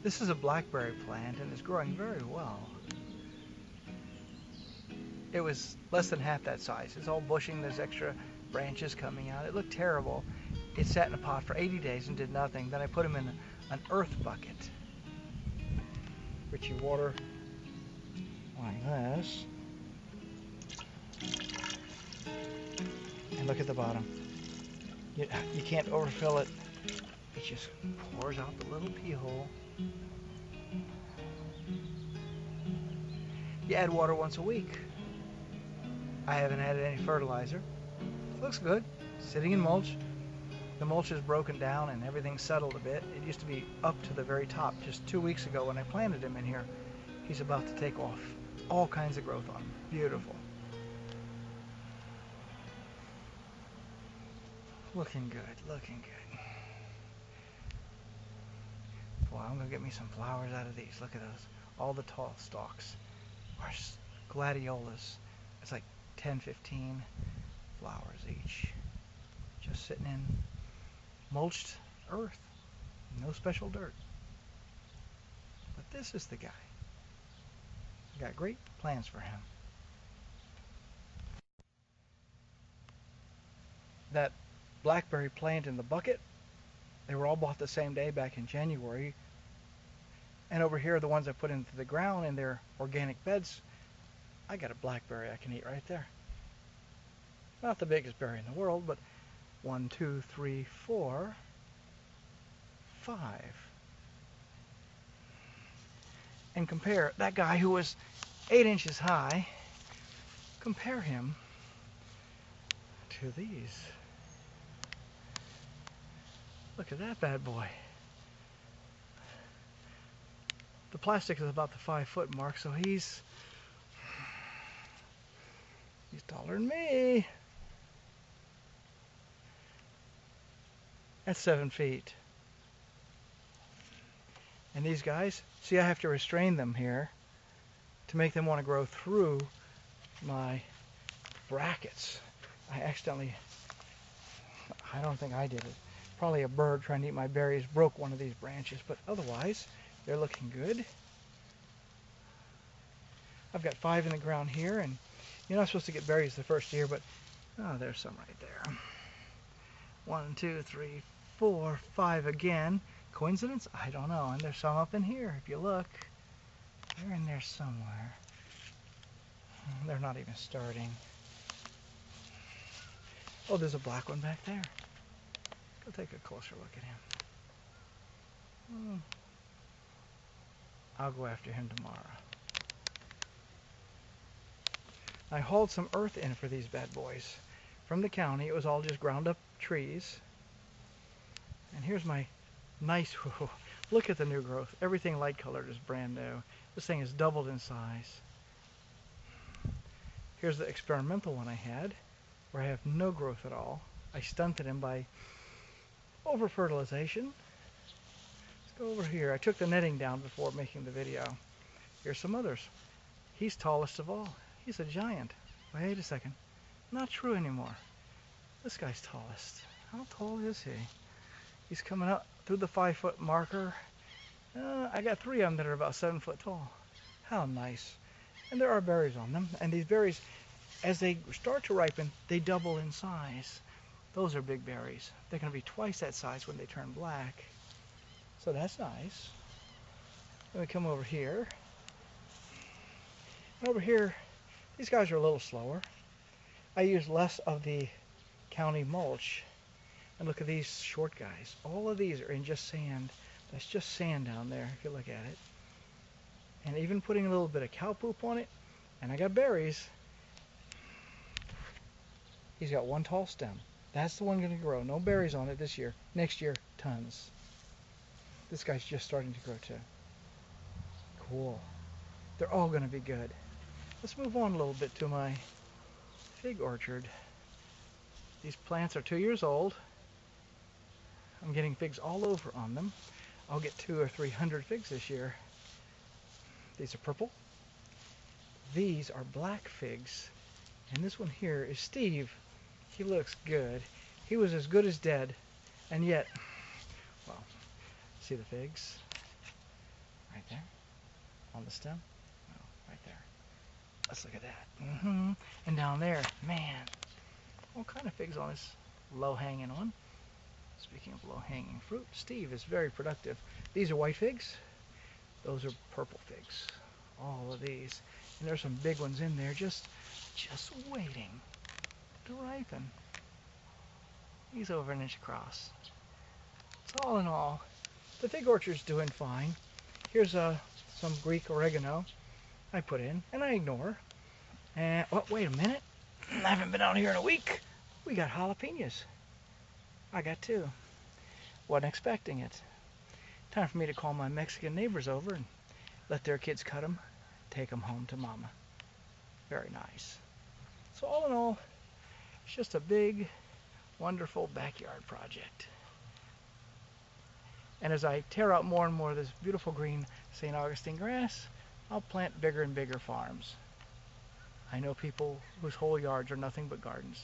This is a blackberry plant and it's growing very well. It was less than half that size. It's all bushing. There's extra branches coming out. It looked terrible. It sat in a pot for 80 days and did nothing. Then I put him in an earth bucket, which you water like this. And look at the bottom. You can't overfill it. It just pours out the little pea hole. You add water once a week. I haven't added any fertilizer. It looks good. Sitting in mulch. The mulch is broken down and everything's settled a bit. It used to be up to the very top. Just 2 weeks ago when I planted him in here, he's about to take off. All kinds of growth on him. Beautiful. Looking good, looking good. Boy, I'm going to get me some flowers out of these. Look at those. All the tall stalks are gladiolas. It's like 10, 15 flowers each. Just sitting in mulched earth. No special dirt. But this is the guy. I got great plans for him. That blackberry plant in the bucket, they were all bought the same day back in January. And over here, the ones I put into the ground in their organic beds, I got a blackberry I can eat right there. Not the biggest berry in the world, but 1, 2, 3, 4, 5. And compare that guy who was 8 inches high, compare him to these. Look at that bad boy. The plastic is about the 5-foot mark, so he's taller than me. That's 7 feet. And these guys, see, I have to restrain them here to make them want to grow through my brackets. I don't think I did it. Probably a bird trying to eat my berries broke one of these branches, but otherwise, they're looking good. I've got 5 in the ground here, and you're not supposed to get berries the first year, but oh, there's some right there. 1, 2, 3, 4, 5 again. Coincidence? I don't know. And there's some up in here. If you look, they're in there somewhere. They're not even starting. Oh, there's a black one back there. Go take a closer look at him. I'll go after him tomorrow. I hauled some earth in for these bad boys from the county. It was all just ground up trees. And here's my nice, look at the new growth. Everything light colored is brand new. This thing has doubled in size. Here's the experimental one I had, where I have no growth at all. I stunted him by over-fertilization. Let's go over here. I took the netting down before making the video. Here's some others. He's tallest of all. He's a giant. Wait a second. Not true anymore. This guy's tallest. How tall is he? He's coming up through the 5-foot marker. I got 3 of them that are about 7 foot tall. How nice. And there are berries on them. And these berries, as they start to ripen, they double in size. Those are big berries. They're going to be twice that size when they turn black. So that's nice. Then we come over here. And over here, these guys are a little slower. I use less of the county mulch. And look at these short guys. All of these are in just sand. That's just sand down there if you look at it. And even putting a little bit of cow poop on it, and I got berries. He's got 1 tall stem. That's the one going to grow. No berries on it this year. Next year, tons. This guy's just starting to grow too. Cool. They're all going to be good. Let's move on a little bit to my fig orchard. These plants are 2 years old. I'm getting figs all over on them. I'll get 200 or 300 figs this year. These are purple. These are black figs. And this one here is Steve. He looks good. He was as good as dead. And yet, well, see the figs? Right there. On the stem. Oh, right there. Let's look at that. And down there, man, all kind of figs on this low-hanging one. Speaking of low-hanging fruit, Steve is very productive. These are white figs. Those are purple figs. All of these. And there's some big ones in there just waiting to ripen. He's over an inch across. So all in all, the fig orchard's doing fine. Here's some Greek oregano I put in, and I ignore. And, oh, wait a minute. I haven't been out here in a week. We got jalapenos. I got two. Wasn't expecting it. Time for me to call my Mexican neighbors over and let their kids cut them, take them home to mama. Very nice. So all in all, it's just a big, wonderful backyard project. And as I tear out more and more of this beautiful green St. Augustine grass, I'll plant bigger and bigger farms. I know people whose whole yards are nothing but gardens.